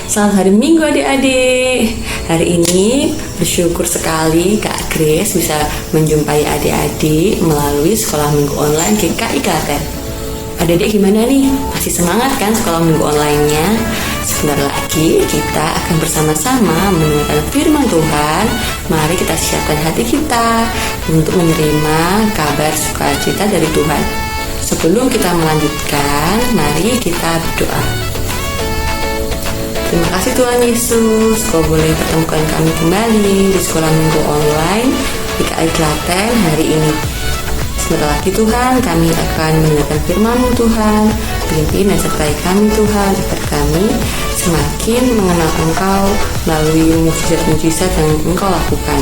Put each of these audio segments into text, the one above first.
Selamat hari Minggu adik-adik. Hari ini bersyukur sekali Kak Grace bisa menjumpai adik-adik melalui sekolah minggu online GKI Klaten. Adik-adik gimana nih? Masih semangat kan sekolah minggu online-nya? Sebentar lagi kita akan bersama-sama mendengarkan firman Tuhan. Mari kita siapkan hati kita untuk menerima kabar sukacita dari Tuhan. Sebelum kita melanjutkan, mari kita berdoa. Terima kasih Tuhan Yesus, Kau boleh pertemukan kami kembali di sekolah minggu online GKI Klaten hari ini. Sebentar lagi Tuhan, kami akan mendengarkan firman-Mu Tuhan. Pimpin dan sertai kami Tuhan, agar kami semakin mengenal Engkau melalui mukjizat-mukjizat yang Engkau lakukan.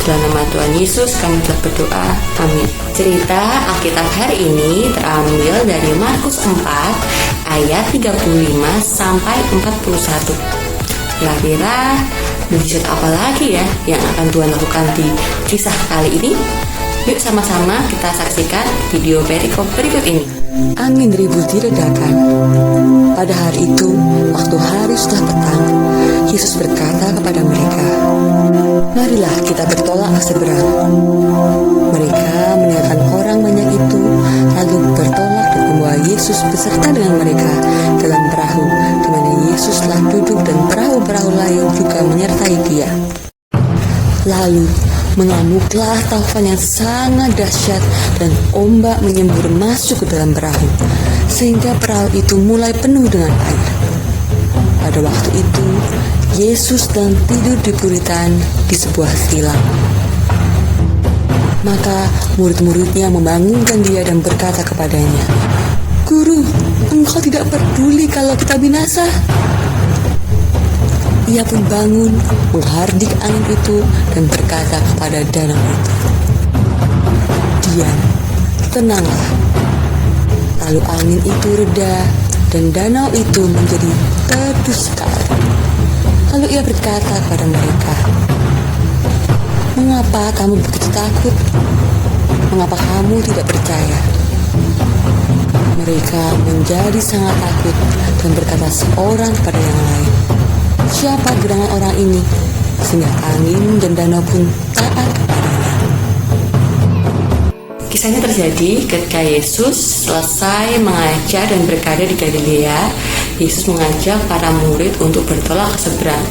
Dalam nama Tuhan Yesus kami telah berdoa, amin. Cerita Alkitab hari ini terambil dari Markus 4 ayat 35 sampai 41. Kira-kira mukjizat apa lagi ya yang akan Tuhan lakukan di kisah kali ini? Yuk sama-sama kita saksikan video perikop berikut ini. Angin ribut diredakan. Pada hari itu, waktu hari sudah petang, Yesus berkata kepada mereka, "Marilah kita bertolak ke seberang." Mereka meninggalkan orang banyak itu, lalu bertolak dan membawa Yesus beserta dengan mereka dalam perahu, di mana Yesus telah duduk dan perahu-perahu lain juga menyertai Dia. Lalu mengamuklah taufan yang sangat dahsyat dan ombak menyembur masuk ke dalam perahu, sehingga perahu itu mulai penuh dengan air. Pada waktu itu, Yesus sedang tidur di buritan di sebuah silang. Maka murid-muridnya membangunkan Dia dan berkata kepadanya, "Guru, Engkau tidak peduli kalau kita binasa?" Ia pun bangun, menghardik angin itu dan berkata kepada danau itu, "Diam, tenanglah." Lalu angin itu reda dan danau itu menjadi teduh sekali. Lalu ia berkata kepada mereka, "Mengapa kamu begitu takut? Mengapa kamu tidak percaya?" Mereka menjadi sangat takut dan berkata seorang kepada yang lain, "Siapa gerangan orang ini, sehingga angin dan danau pun taat kepadanya?" Kisahnya terjadi ketika Yesus selesai mengajar dan berkarya di Galilea. Yesus mengajak para murid untuk bertolak ke seberang,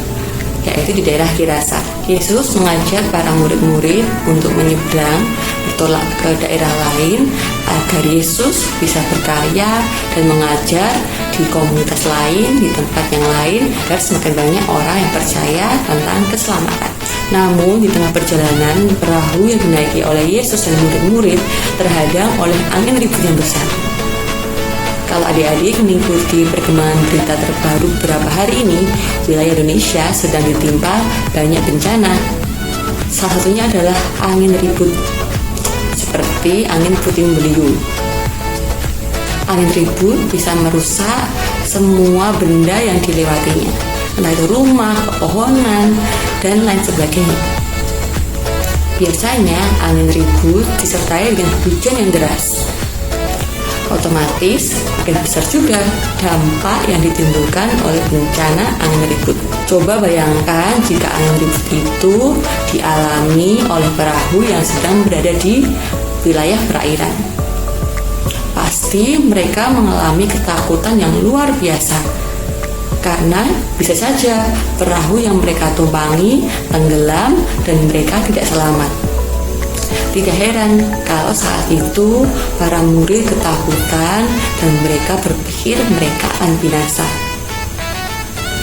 yaitu di daerah Gerasa. Yesus mengajak para murid-murid untuk menyeberang, bertolak ke daerah lain agar Yesus bisa berkarya dan mengajar di komunitas lain, di tempat yang lain, agar semakin banyak orang yang percaya tentang keselamatan. Namun di tengah perjalanan, perahu yang dinaiki oleh Yesus dan murid-murid terhadang oleh angin ribut yang besar. Kalau adik-adik mengikuti perkembangan berita terbaru beberapa hari ini, wilayah Indonesia sedang ditimpa banyak bencana. Salah satunya adalah angin ribut, seperti angin puting beliung. Angin ribut bisa merusak semua benda yang dilewatinya, entah itu rumah, pepohonan, dan lain sebagainya. Biasanya angin ribut disertai dengan hujan yang deras. Otomatis makin besar juga dampak yang ditimbulkan oleh bencana angin ribut. Coba bayangkan jika angin ribut itu dialami oleh perahu yang sedang berada di wilayah perairan. Pasti mereka mengalami ketakutan yang luar biasa, karena bisa saja perahu yang mereka tumpangi tenggelam dan mereka tidak selamat. Tidak heran kalau saat itu para murid ketakutan dan mereka berpikir mereka akan binasa.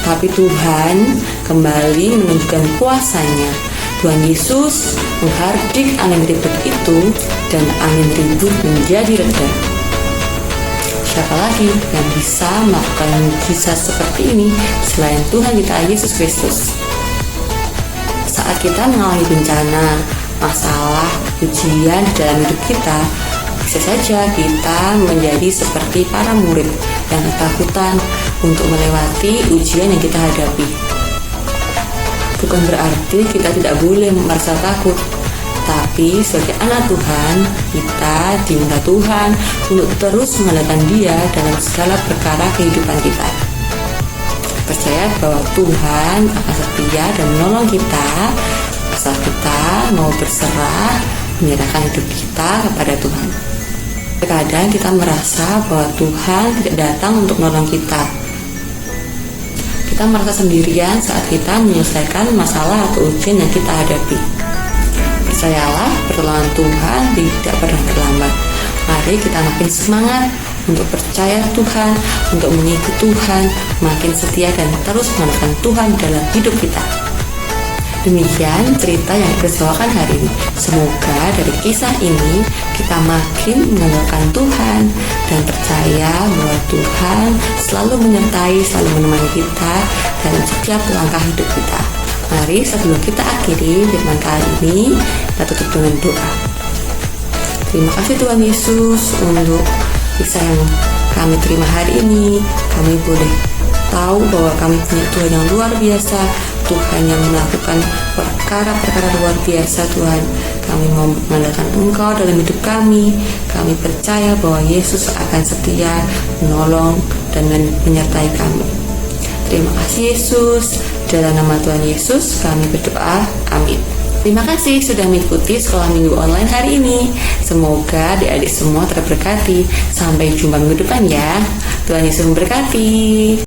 Tapi Tuhan kembali menunjukkan kuasa-Nya. Tuhan Yesus menghardik angin ribut itu dan angin ribut menjadi reda. Siapa lagi yang bisa melakukan mukjizat seperti ini selain Tuhan kita Yesus Kristus? Saat kita mengalami bencana, masalah, ujian dalam hidup kita, bisa saja kita menjadi seperti para murid yang ketakutan untuk melewati ujian yang kita hadapi. Bukan berarti kita tidak boleh merasa takut, tapi sebagai anak Tuhan, kita diminta Tuhan untuk terus mengandalkan Dia dalam segala perkara kehidupan kita. percaya bahwa Tuhan akan setia dan menolong kita asal kita mau berserah, menyerahkan hidup kita kepada Tuhan. Terkadang kita merasa bahwa Tuhan tidak datang untuk menolong kita. Kita merasa sendirian saat kita menyelesaikan masalah atau ujian yang kita hadapi. Percayalah, pertolongan Tuhan tidak pernah terlambat. Mari kita makin semangat untuk percaya Tuhan, untuk mengikuti Tuhan, makin setia dan terus mengandalkan Tuhan dalam hidup kita. Demikian cerita yang kita bawakan hari ini. Semoga dari kisah ini kita makin mengandalkan Tuhan dan percaya bahwa Tuhan selalu menyertai, selalu menemani kita dalam setiap langkah hidup kita. Mari sebelum kita akhiri firman kali ini, kita tutup dengan doa. Terima kasih Tuhan Yesus untuk kisah yang kami terima hari ini. Kami boleh tahu bahwa kami punya Tuhan yang luar biasa, Tuhan yang melakukan perkara-perkara luar biasa. Tuhan, kami mau mengandalkan Engkau dalam hidup kami. Kami percaya bahwa Yesus akan setia, menolong dan menyertai kami. Terima kasih Yesus. Dalam nama Tuhan Yesus kami berdoa, amin. Terima kasih sudah mengikuti sekolah minggu online hari ini. Semoga adik-adik semua terberkati. Sampai jumpa minggu depan ya. Tuhan Yesus memberkati.